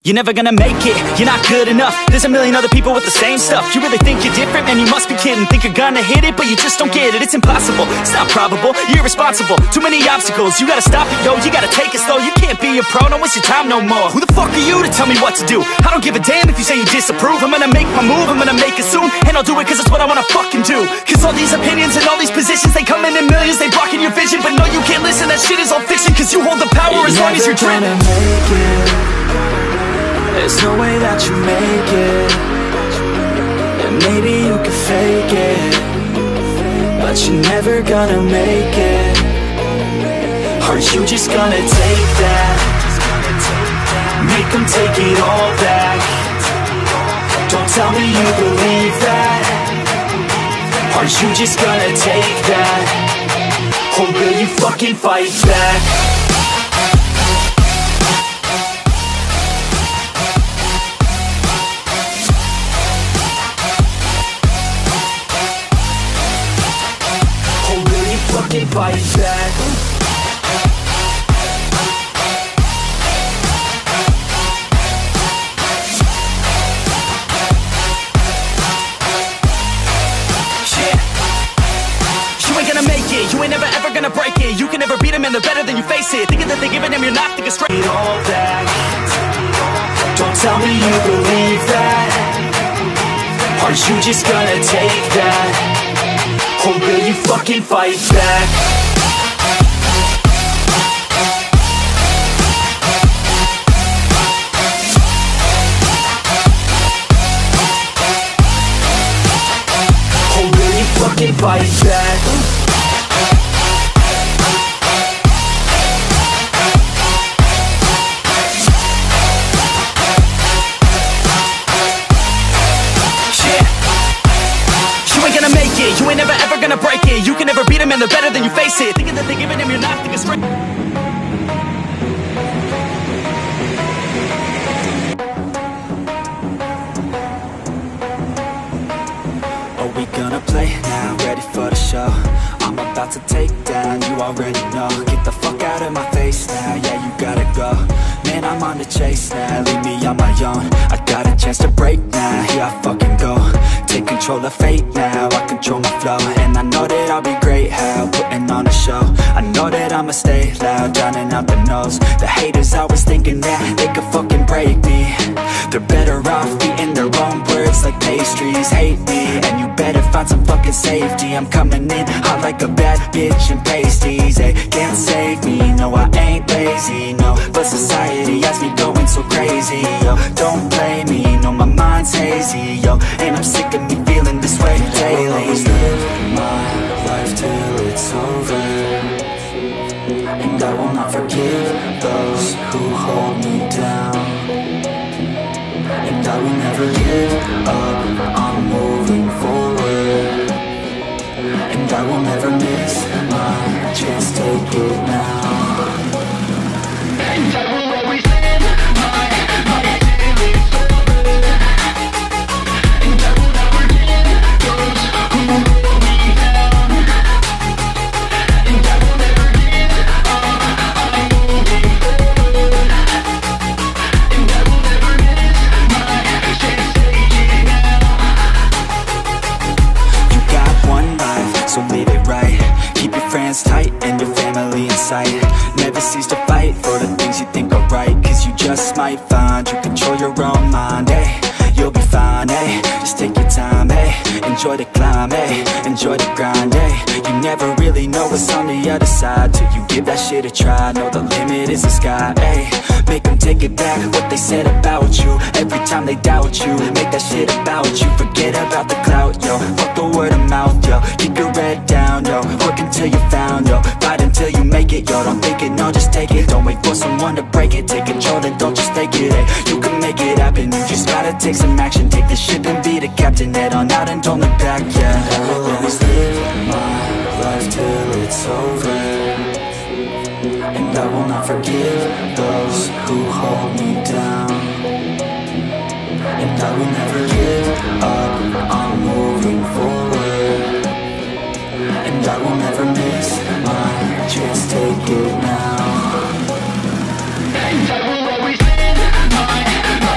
You're never gonna make it, you're not good enough. There's a million other people with the same stuff. You really think you're different? Man, you must be kidding. Think you're gonna hit it, but you just don't get it. It's impossible, it's not probable, you're irresponsible. Too many obstacles, you gotta stop it, yo. You gotta take it slow, you can't be a pro. Don't waste your time no more. Who the fuck are you to tell me what to do? I don't give a damn if you say you disapprove. I'm gonna make my move, I'm gonna make it soon. And I'll do it cause it's what I wanna fucking do. Cause all these opinions and all these positions, they come in millions, they blocking your vision. But no, you can't listen, that shit is all fiction. Cause you hold the power as long as you're driven. There's no way that you make it. And maybe you can fake it, but you're never gonna make it. Are you just gonna take that? Make them take it all back. Don't tell me you believe that. Are you just gonna take that? Or will you fucking fight back? Fight back. You ain't gonna make it, you ain't never ever gonna break it. You can never beat them and they're better than you face it. Thinking that they're giving them, you're not thinking straight. All back. Don't tell me you believe that. Are you just gonna take that? Or will you fucking fight back? Or will you fucking fight back? You ain't never ever gonna break it. You can never beat them and they're better than you face it. Thinking that they're giving them, you're not thinking straight. Are we gonna play now? Ready for the show? I'm about to take down, you already know. Get the fuck out of my face now, yeah, you gotta go. Man, I'm on the chase now, leave me on my own. I got a chance to break now, here I fucking go. Take control of fate now, I control my flow. And I know that I'll be great, how putting on a show. I know that I'ma stay loud, drowning out the noise. The haters always thinking that they could fucking break me. They're better off eating their own words like pastries. Hate me, and you better find some fucking safety. I'm coming in hot like a bad bitch in pasties. They can't save me, no I ain't lazy, no. But society has me going so crazy, yo. Don't blame me, no my mind's hazy, yo. And I'm sick of me feeling this way daily. I'll always live my life till it's over, and I will not forgive those who hold me down. And I will never give up, I'm moving forward. And I will never miss my chance, take it now. And I will always live my life till it's over, and I will never give those who hold me down. And I will never give up, I'm moving forward. And I will never miss my chance, take it now. You got one life, so live it right. Keep your friends tight and your family in sight. Never cease to fight for the things you think are right. Cause you just might find you control your own mind, eh? You'll be fine, eh? Just take your time, eh? Enjoy the climb, eh? Enjoy the grind, eh? You never really know what's on the other side till you give that shit a try. Know the limit is the sky, eh? Make them take it back, what they said about you. Every time they doubt you, make that shit about you. Forget about the clout, yo. Fuck the word of mouth, yo. Keep your head down, yo. Work until you found, yo. Fight until you make it, yo. Don't think it, no, just take it. Don't wait for someone to break it. Take control, then don't just take it, eh? You can make it happen, you just gotta take some action. Take the ship and be the captain. Head on out and don't look back, yeah. I will always live my life till it's over, and I will not forgive those who hold me down. And I will never give up, I'm moving forward. And I will never miss my chance, take it now. And I will always live my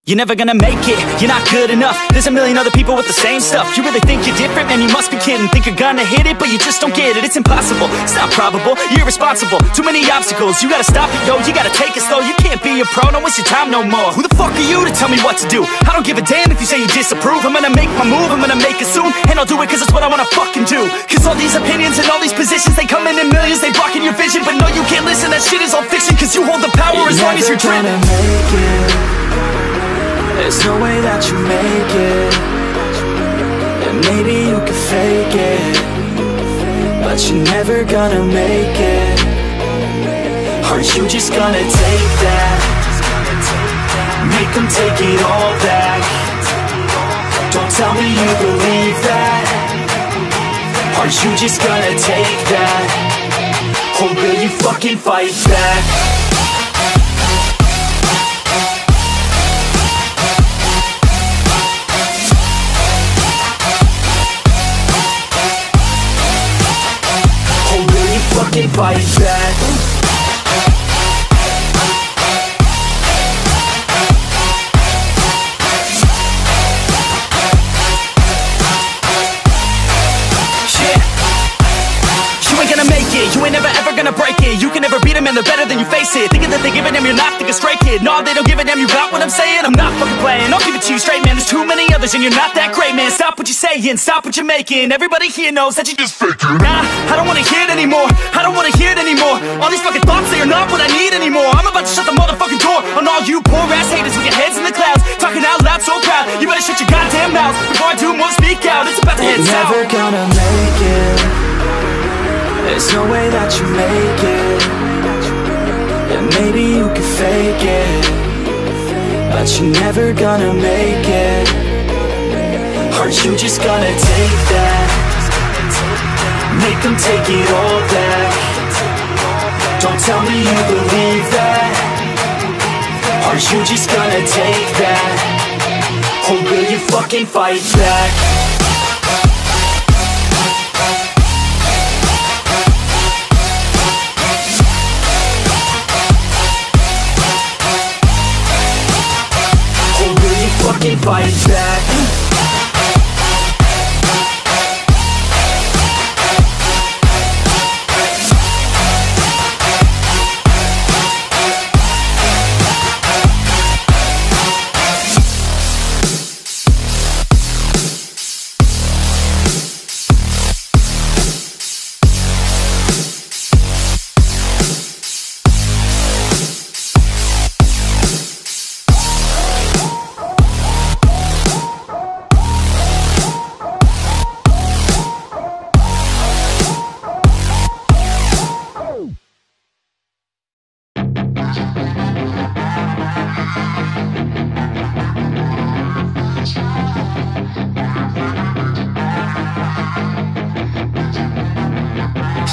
You're never gonna make it, you're not good enough. There's a million other people with the same stuff. You really think you're different? Man, you must be kidding. Think you're gonna hit it, but you just don't get it. It's impossible, it's not probable, you're irresponsible. Too many obstacles, you gotta stop it, yo. You gotta take it slow, you can't be a pro. Don't waste your time no more. Who the fuck are you to tell me what to do? I don't give a damn if you say you disapprove. I'm gonna make my move, I'm gonna make it soon. And I'll do it cause it's what I wanna fucking do. Cause all these opinions and all these positions, they come in millions, they blocking your vision. But no, you can't listen, that shit is all fiction. Cause you hold the power as long as you're dreaming. There's no way that you make it. And maybe you can fake it, but you're never gonna make it. Aren't you just gonna take that? Make them take it all back. Don't tell me you believe that. Aren't you just gonna take that? Or will you fucking fight back? Fucking fight back. You ain't never ever gonna break it. You can never beat them and they're better than you face it. Thinking that they give a damn, you're not, think a straight kid. No, they don't give a damn, you got what I'm saying? I'm not fucking playing, I'll give it to you straight, man. There's too many others and you're not that great, man. Stop what you're saying, stop what you're making. Everybody here knows that you just faking. Nah, I don't wanna hear it anymore, I don't wanna hear it anymore. All these fucking thoughts, they are not what I need anymore. I'm about to shut the motherfucking door on all you poor ass haters with your heads in the clouds, talking out loud so proud. You better shut your goddamn mouth before I do more, speak out. It's about to head south. You're never gonna make it. There's no way that you make it. And maybe you can fake it, but you're never gonna make it. Aren't you just gonna take that? Make them take it all back. Don't tell me you believe that. Aren't you just gonna take that? Or will you fucking fight back? Fucking fight back.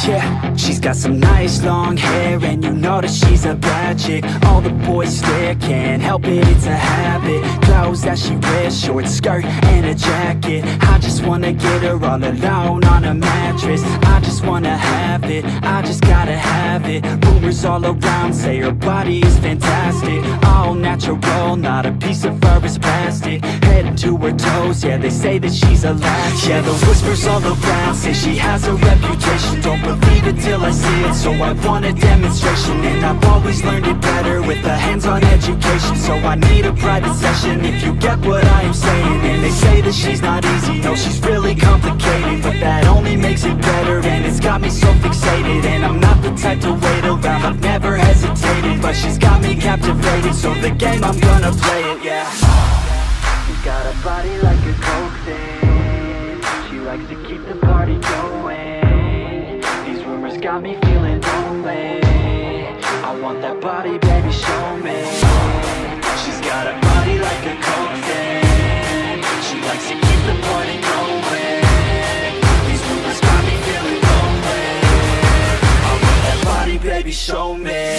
Yeah, she's got some nice long hair, and you know that she's a bad chick. All the boys stare, can't help it, it's a habit. Clothes that she wears, short skirt and a jacket. I just wanna get her all alone on a mattress. I just wanna have it, I just gotta have it. Rumors all around say her body is fantastic. All natural, not a piece of fur is plastic. Head to her toes, yeah, they say that she's a latch. Yeah, the whispers all around say she has a reputation. Don't believe it till I see it, so I want a demonstration. And I've always learned it better with a hands-on education. So I need a private session, if you get what I am saying. And they say that she's not easy, no, she's really complicated, but that only makes it better, and it's got me so fixated. And I'm not the type to wait around, I've never hesitated, but she's got me captivated, so the game, I'm gonna play it, yeah. She got a body like a coke thing, she likes to keep the party going. Rumors got me feeling lonely, I want that body, baby, show me. She's got a body like a coke thing, she likes to keep the party going. These rumors got me feeling lonely, I want that body, baby, show me.